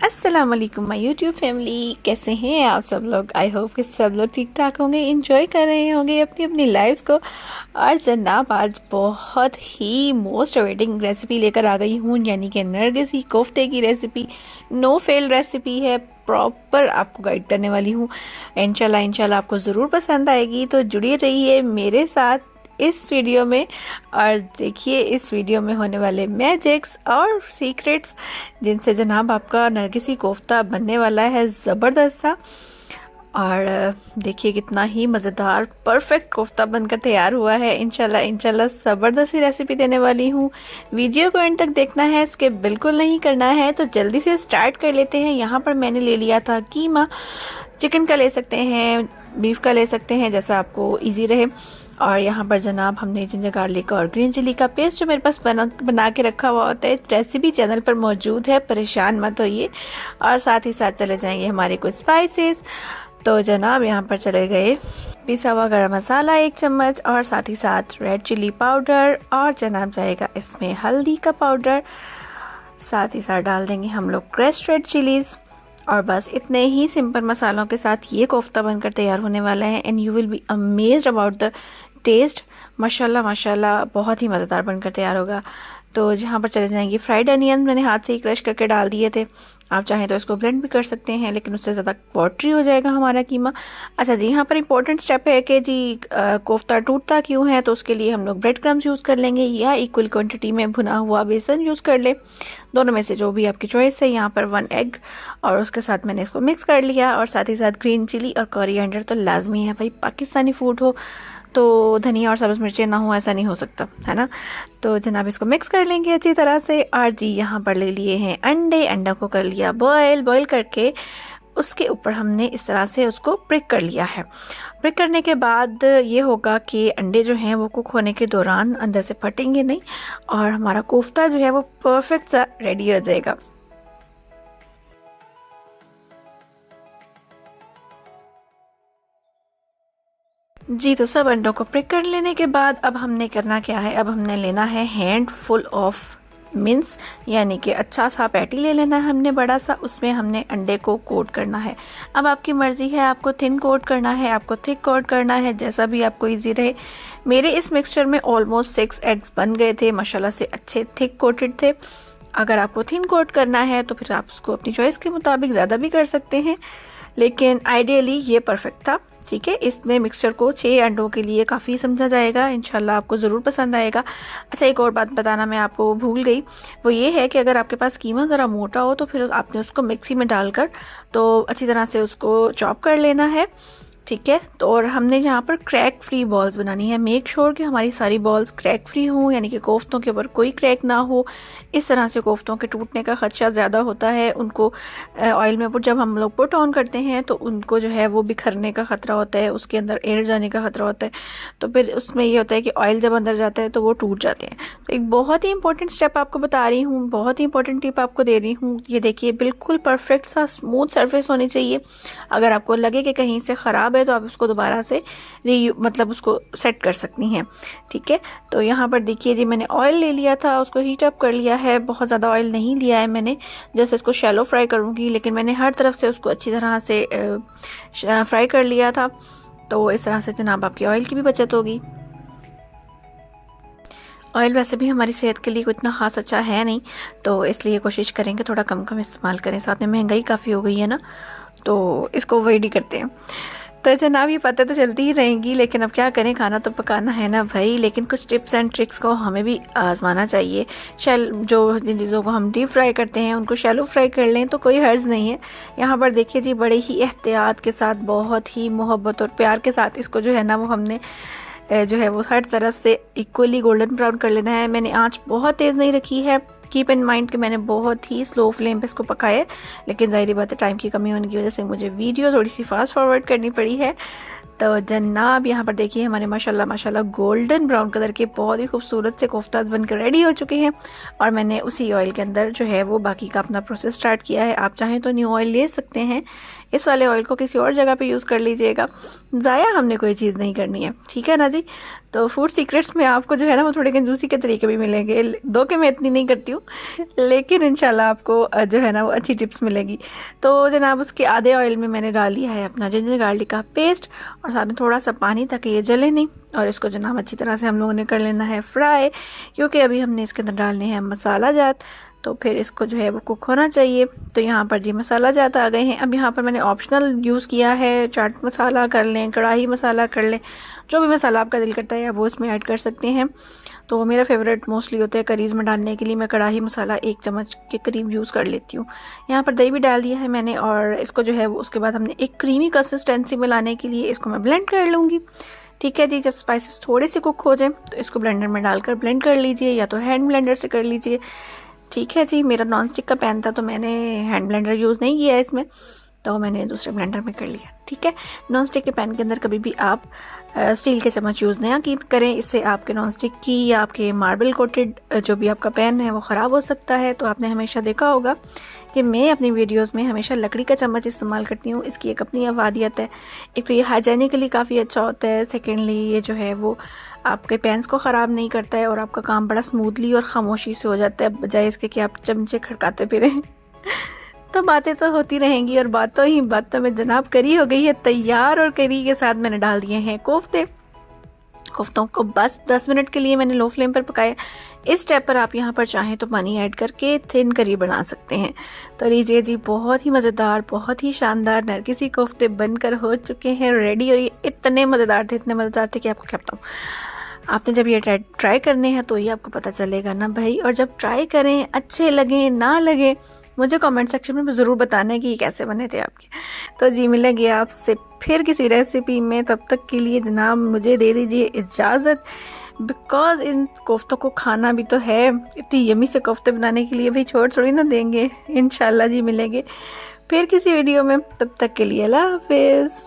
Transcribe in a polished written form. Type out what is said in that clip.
अस्सलाम वालेकुम my YouTube family, कैसे हैं आप सब लोग। आई होप कि सब लोग ठीक ठाक होंगे, इंजॉय कर रहे होंगे अपनी अपनी लाइफ्स को। और जनाब आज बहुत ही मोस्ट अवेटिंग रेसिपी लेकर आ गई हूँ, यानी कि नरगिसी कोफ्ते की रेसिपी। नो फेल रेसिपी है, प्रॉपर आपको गाइड करने वाली हूँ। इंशाल्लाह आपको ज़रूर पसंद आएगी, तो जुड़े रहिए मेरे साथ इस वीडियो में और देखिए इस वीडियो में होने वाले मैजिक्स और सीक्रेट्स, जिनसे जनाब आपका नरगिसी कोफ्ता बनने वाला है ज़बरदस्त सा। और देखिए कितना ही मज़ेदार परफेक्ट कोफ्ता बनकर तैयार हुआ है। इंशाल्लाह ज़बरदस्त सी रेसिपी देने वाली हूँ। वीडियो को एंड तक देखना है, स्किप बिल्कुल नहीं करना है। तो जल्दी से स्टार्ट कर लेते हैं। यहाँ पर मैंने ले लिया था कीमा, चिकन का ले सकते हैं, बीफ का ले सकते हैं, जैसा आपको ईजी रहे। और यहाँ पर जनाब हमने जिंजर गार्लिक और ग्रीन चिली का पेस्ट जो मेरे पास बना के रखा हुआ होता है, रेसिपी चैनल पर मौजूद है, परेशान मत होइए। और साथ ही साथ चले जाएंगे हमारे कुछ स्पाइसेस। तो जनाब यहाँ पर चले गए पिसा हुआ गरम मसाला 1 चम्मच, और साथ ही साथ रेड चिली पाउडर, और जनाब जाएगा इसमें हल्दी का पाउडर। साथ ही साथ डाल देंगे हम लोग क्रश्ड रेड चिलीज़। और बस इतने ही सिंपल मसालों के साथ ये कोफ्ता बनकर तैयार होने वाला है। And you will be amazed about the taste. माशाल्लाह बहुत ही मज़ेदार बनकर तैयार होगा। तो जहाँ पर चले जाएंगे फ्राइड अनियन, मैंने हाथ से ही क्रश करके डाल दिए थे। आप चाहें तो इसको ब्लेंड भी कर सकते हैं, लेकिन उससे ज़्यादा वाटरी हो जाएगा हमारा कीमा। अच्छा जी, यहाँ पर इंपॉर्टेंट स्टेप है कि जी कोफ्ता टूटता क्यों है, तो उसके लिए हम लोग ब्रेड क्रम्स यूज़ कर लेंगे या इक्वल क्वांटिटी में भुना हुआ बेसन यूज़ कर ले, दोनों में से जो भी आपकी चॉइस है। यहाँ पर 1 एग और उसके साथ मैंने इसको मिक्स कर लिया। और साथ ही साथ ग्रीन चिली और कोरिएंडर तो लाजमी है भाई, पाकिस्तानी फूड हो तो धनिया और सब्ज़ मिर्चें ना हो ऐसा नहीं हो सकता, है ना। तो जनाब इसको मिक्स कर लेंगे अच्छी तरह से। और जी यहाँ पर ले लिए हैं अंडा को कर लिया बॉयल करके उसके ऊपर हमने इस तरह से उसको ब्रेक कर लिया है। ब्रेक करने के बाद ये होगा कि अंडे जो हैं वो कुक होने के दौरान अंदर से फटेंगे नहीं, और हमारा कोफ्ता जो है वो परफेक्ट सा रेडी हो जाएगा। जी तो सब अंडों को ब्रेक कर लेने के बाद अब हमने करना क्या है, अब हमने लेना है हैंड फुल ऑफ मिन्स, यानी कि अच्छा सा पैटी ले लेना है हमने बड़ा सा, उसमें हमने अंडे को कोट करना है। अब आपकी मर्ज़ी है, आपको थिन कोट करना है, आपको थिक कोट करना है, जैसा भी आपको इजी रहे। मेरे इस मिक्सचर में ऑलमोस्ट 6 एग्स बन गए थे, माशाल्लाह से अच्छे थिक कोटेड थे। अगर आपको थिन कोट करना है तो फिर आप उसको अपनी चॉइस के मुताबिक ज़्यादा भी कर सकते हैं, लेकिन आइडियली ये परफेक्ट था। ठीक है, इसने मिक्सचर को 6 अंडों के लिए काफ़ी समझा जाएगा। इंशाल्लाह आपको ज़रूर पसंद आएगा। अच्छा, एक और बात बताना मैं आपको भूल गई, वो ये है कि अगर आपके पास कीमा ज़रा मोटा हो तो फिर आपने उसको मिक्सी में डालकर तो अच्छी तरह से उसको चॉप कर लेना है। ठीक है, तो और हमने यहाँ पर क्रैक फ्री बॉल्स बनानी है। मेक श्योर कि हमारी सारी बॉल्स क्रैक फ्री हों, यानी कि कोफ्तों के ऊपर कोई क्रैक ना हो। इस तरह से कोफ्तों के टूटने का खदशा ज़्यादा होता है। उनको ऑयल में जब हम लोग पुट ऑन करते हैं तो उनको जो है वो बिखरने का ख़तरा होता है, उसके अंदर एयर जाने का ख़तरा होता है। तो फिर उसमें ये होता है कि ऑयल जब अंदर जाता है तो वो टूट जाते हैं। तो एक बहुत ही इंपॉर्टेंट स्टेप आपको बता रही हूँ, बहुत ही इंपॉर्टेंट टिप आपको दे रही हूँ। ये देखिए बिल्कुल परफेक्ट सा स्मूथ सरफेस होनी चाहिए। अगर आपको लगे कि कहीं से ख़राब है तो आप उसको दोबारा से मतलब उसको सेट कर सकती हैं। ठीक है, तो यहाँ पर देखिए जी मैंने ऑयल ले लिया था, उसको हीट अप कर लिया है। बहुत ज़्यादा ऑयल नहीं लिया है मैंने, जैसे इसको शैलो फ्राई करूँगी, लेकिन मैंने हर तरफ से उसको अच्छी तरह से फ्राई कर लिया था। तो इस तरह से जनाब आपकी ऑयल की भी बचत होगी। ऑयल वैसे भी हमारी सेहत के लिए कोई इतना ख़ास अच्छा है नहीं, तो इसलिए कोशिश करेंगे थोड़ा कम कम इस्तेमाल करें। साथ में महंगाई काफ़ी हो गई है ना, तो इसको अवॉइड ही करते हैं। तो जनाब ये पता तो चलती ही रहेंगी, लेकिन अब क्या करें, खाना तो पकाना है ना भाई। लेकिन कुछ टिप्स एंड ट्रिक्स को हमें भी आजमाना चाहिए। जिन चीज़ों को हम डीप फ्राई करते हैं उनको शैलो फ्राई कर लें तो कोई हर्ज नहीं है। यहाँ पर देखिए जी बड़े ही एहतियात के साथ, बहुत ही मोहब्बत और प्यार के साथ इसको जो है ना वो हमने जो है वो हर तरफ से इक्वली गोल्डन ब्राउन कर लेना है। मैंने आँच बहुत तेज़ नहीं रखी है। कीप इन माइंड कि मैंने बहुत ही स्लो फ्लेम पे इसको पकाया है, लेकिन ज़ाहिर बात है टाइम की कमी होने की वजह से मुझे वीडियो थोड़ी सी फास्ट फॉरवर्ड करनी पड़ी है। तो जनाब यहाँ पर देखिए हमारे माशाल्लाह माशाल्लाह गोल्डन ब्राउन कलर के बहुत ही खूबसूरत से कोफ्ताज बनकर रेडी हो चुके हैं। और मैंने उसी ऑयल के अंदर जो है वो बाकी का अपना प्रोसेस स्टार्ट किया है। आप चाहें तो न्यू ऑयल ले सकते हैं, इस वाले ऑयल को किसी और जगह पे यूज़ कर लीजिएगा, ज़ाया हमने कोई चीज़ नहीं करनी है, ठीक है ना जी। तो फूड सीक्रेट्स में आपको जो है ना वो थोड़े कंजूसी के तरीके भी मिलेंगे, दो के मैं इतनी नहीं करती हूँ, लेकिन इंशाल्लाह आपको जो है ना वो अच्छी टिप्स मिलेगी। तो जनाब उसके आधे ऑयल में मैंने डाल लिया है अपना जिंजर गार्लिक का पेस्ट और साथ में थोड़ा सा पानी ताकि ये जले नहीं। और इसको जनाब अच्छी तरह से हम लोगों ने कर लेना है फ्राई, क्योंकि अभी हमने इसके अंदर डालने हैं मसाला जात, तो फिर इसको जो है वो कुक होना चाहिए। तो यहाँ पर जी मसाला जात आ गए हैं। अब यहाँ पर मैंने ऑप्शनल यूज़ किया है, चाट मसाला कर लें, कढ़ाई मसाला कर लें, जो भी मसाला आपका दिल करता है आप वो इसमें ऐड कर सकते हैं। तो मेरा फेवरेट मोस्टली होता है करीज़ में डालने के लिए, मैं कढ़ाई मसाला 1 चम्मच के करीब यूज़ कर लेती हूँ। यहाँ पर दही भी डाल दिया है मैंने और इसको जो है वो उसके बाद हमने एक क्रीमी कंसिस्टेंसी में लाने के लिए इसको मैं ब्लेंड कर लूँगी, ठीक है जी। जब स्पाइसेस थोड़े से कुक हो जाए तो इसको ब्लेंडर में डालकर ब्लेंड कर लीजिए, या तो हैंड ब्लेंडर से कर लीजिए, ठीक है जी। मेरा नॉन स्टिक का पैन था तो मैंने हैंड ब्लेंडर यूज़ नहीं किया है इसमें, तो मैंने दूसरे ब्लेंडर में कर लिया, ठीक है। नॉन स्टिक के पैन के अंदर कभी भी आप स्टील के चम्मच यूज़ ना करें, इससे आपके नॉन स्टिक की या आपके मार्बल कोटेड जो भी आपका पैन है वो ख़राब हो सकता है। तो आपने हमेशा देखा होगा कि मैं अपनी वीडियोस में हमेशा लकड़ी का चम्मच इस्तेमाल करती हूँ, इसकी एक अपनी अफादियत है। एक तो ये हाइजेनिकली काफ़ी अच्छा होता है, सेकेंडली ये जो है वो आपके पैन्स को ख़राब नहीं करता है और आपका काम बड़ा स्मूथली और खामोशी से हो जाता है, बजाय इसके कि आप चमचे खड़काते फिरें। तो बातें तो होती रहेंगी और बातों में जनाब करी हो गई है तैयार, और करी के साथ मैंने डाल दिए हैं कोफ्तों को बस 10 मिनट के लिए मैंने लो फ्लेम पर पकाया। इस स्टेप पर आप यहाँ पर चाहें तो पानी ऐड करके थिन करी बना सकते हैं। तो लीजिए जी बहुत ही मज़ेदार, बहुत ही शानदार नरगिसी कोफ्ते बनकर हो चुके हैं रेडी। और ये इतने मज़ेदार थे कि आपको क्या बताऊँ। आपने जब ये ट्राई करने हैं तो ये आपको पता चलेगा ना भाई, और जब ट्राई करें अच्छे लगे ना लगे मुझे कमेंट सेक्शन में ज़रूर बताना है कि ये कैसे बने थे आपके। तो जी मिलेंगे आपसे फिर किसी रेसिपी में, तब तक के लिए जनाब मुझे दे दीजिए इजाज़त, बिकॉज़ इन कोफ्तों को खाना भी तो है। इतनी यमी से कोफ्ते बनाने के लिए भाई छोड़ थोड़ी ना देंगे। इंशाल्लाह जी मिलेंगे फिर किसी वीडियो में, तब तक के लिए अल्लाह हाफिज़।